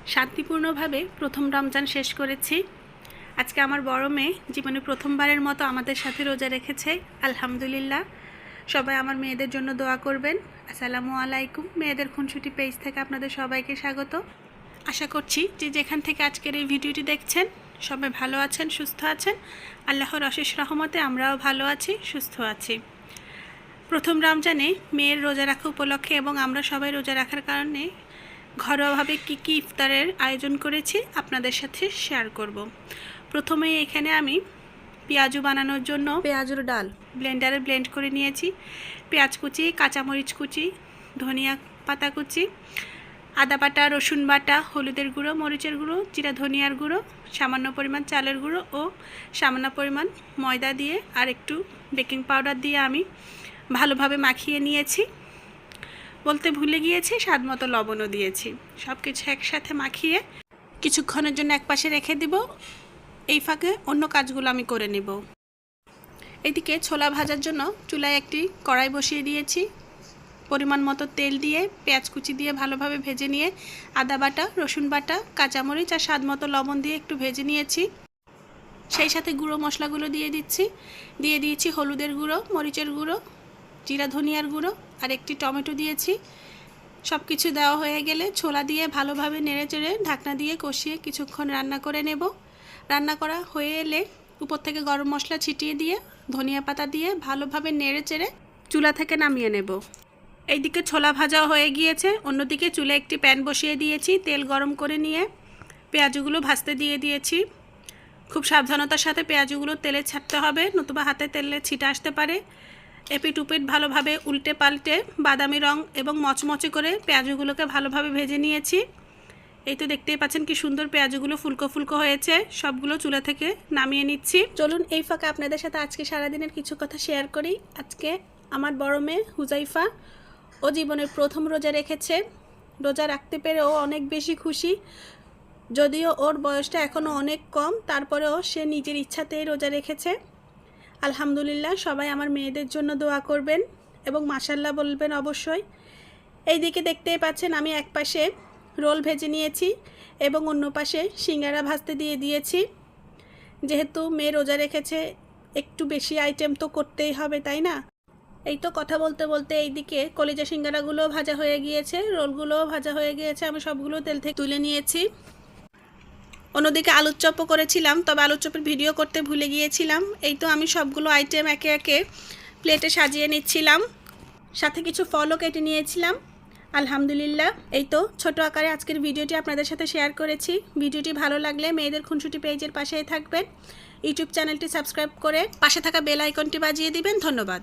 শান্তিপূর্ণভাবে প্রথম রমজান শেষ করেছি। আজকে আমার বড় মেয়ে জীবনে প্রথমবারের মতো আমাদের সাথে রোজা রেখেছে। আলহামদুলিল্লাহ। সবাই আমার মেয়েদের জন্য দোয়া করবেন। আসসালামু আলাইকুম। মেয়েদের খুনসুটি পেজ থেকে আপনাদের সবাইকে স্বাগত। আশা করছি যে যেখান থেকে আজকের এই ভিডিওটি দেখছেন সবাই ভালো আছেন, সুস্থ আছেন। আল্লাহর অশেষ রহমতে আমরাও ভালো আছি, সুস্থ আছি। প্রথম রমজানে মেয়ের রোজা রাখা উপলক্ষে এবং আমরা সবাই রোজা রাখার কারণে ঘরোয়াভাবে কী ইফতারের আয়োজন করেছি আপনাদের সাথে শেয়ার করব। প্রথমে এখানে আমি পেঁয়াজু বানানোর জন্য পেঁয়াজুর ডাল ব্লেন্ডারে ব্লেন্ড করে নিয়েছি। পেঁয়াজ কুচি, কাঁচামরিচ কুচি, ধনিয়া পাতা কুচি, আদা বাটা, রসুন বাটা, হলুদের গুঁড়ো, মরিচের গুঁড়ো, জিরা ধনিয়ার গুঁড়ো, সামান্য পরিমাণ চালের গুঁড়ো ও সামান্য পরিমাণ ময়দা দিয়ে আর একটু বেকিং পাউডার দিয়ে আমি ভালোভাবে মাখিয়ে নিয়েছি। বলতে ভুলে গিয়েছি, স্বাদ মতো লবণও দিয়েছি। সব কিছু একসাথে মাখিয়ে কিছুক্ষণের জন্য একপাশে রেখে দিব। এই ফাঁকে অন্য কাজগুলো আমি করে নেব। এদিকে ছোলা ভাজার জন্য চুলায় একটি কড়াই বসিয়ে দিয়েছি। পরিমাণ মতো তেল দিয়ে পেঁয়াজ কুচি দিয়ে ভালোভাবে ভেজে নিয়ে আদা বাটা, রসুন বাটা, কাঁচামরিচ আর স্বাদ মতো লবণ দিয়ে একটু ভেজে নিয়েছি। সেই সাথে গুঁড়ো মশলাগুলো দিয়ে দিয়েছি হলুদের গুঁড়ো, মরিচের গুঁড়ো, জিরা ধনিয়ার গুঁড়ো আর একটি টমেটো দিয়েছি। সব কিছু দেওয়া হয়ে গেলে ছোলা দিয়ে ভালোভাবে নেড়েচেড়ে ঢাকনা দিয়ে কষিয়ে কিছুক্ষণ রান্না করে নেব। রান্না করা হয়ে এলে উপর থেকে গরম মশলা ছিটিয়ে দিয়ে ধনিয়া পাতা দিয়ে ভালোভাবে নেড়েচেড়ে চুলা থেকে নামিয়ে নেব। এইদিকে ছোলা ভাজা হয়ে গিয়েছে, অন্যদিকে চুলে একটি প্যান বসিয়ে দিয়েছি। তেল গরম করে নিয়ে পেঁয়াজগুলো ভাজতে দিয়ে দিয়েছি। খুব সাবধানতার সাথে পেঁয়াজগুলো তেলে ছাড়তে হবে, নতুবা হাতে তেলে ছিটা আসতে পারে। এপিট উপিট ভালোভাবে উল্টে পাল্টে বাদামি রং এবং মচমচে করে পেঁয়াজগুলোকে ভালোভাবে ভেজে নিয়েছি। এই তো দেখতেই পাচ্ছেন কি সুন্দর পেঁয়াজগুলো ফুলকো ফুলকো হয়েছে। সবগুলো চুলা থেকে নামিয়ে নিচ্ছি। চলুন এই ফাঁকে আপনাদের সাথে আজকে সারাদিনের কিছু কথা শেয়ার করি। আজকে আমার বড় মেয়ে হুজাইফা, ও জীবনের প্রথম রোজা রেখেছে। রোজা রাখতে পেরে ও অনেক বেশি খুশি। যদিও ওর বয়সটা এখনও অনেক কম, তারপরেও সে নিজের ইচ্ছাতেই রোজা রেখেছে। আলহামদুলিল্লাহ। সবাই আমার মেয়েদের জন্য দোয়া করবেন এবং মাশাআল্লাহ বলবেন অবশ্যই। এই দিকে দেখতেই পাচ্ছেন আমি এক পাশে রোল ভেজে নিয়েছি এবং অন্য পাশে সিঙ্গারা ভাজতে দিয়ে দিয়েছি। যেহেতু মেয়ে রোজা রেখেছে একটু বেশি আইটেম তো করতেই হবে, তাই না? এই তো কথা বলতে বলতে এইদিকে কলিজা সিঙ্গারাগুলোও ভাজা হয়ে গিয়েছে, রোলগুলোও ভাজা হয়ে গিয়েছে। আমি সবগুলো তেল থেকে তুলে নিয়েছি। অন্যদিকে আলুর চপও করেছিলাম, তবে আলুর চপের ভিডিও করতে ভুলে গিয়েছিলাম। এই তো আমি সবগুলো আইটেম একে একে প্লেটে সাজিয়ে নিচ্ছিলাম। সাথে কিছু ফলও কেটে নিয়েছিলাম। আলহামদুলিল্লাহ। এই তো ছোট আকারে আজকের ভিডিওটি আপনাদের সাথে শেয়ার করেছি। ভিডিওটি ভালো লাগলে মেয়েদের খুনসুটি পেজের পাশেই থাকবেন। ইউটিউব চ্যানেলটি সাবস্ক্রাইব করে পাশে থাকা বেল আইকনটি বাজিয়ে দিবেন। ধন্যবাদ।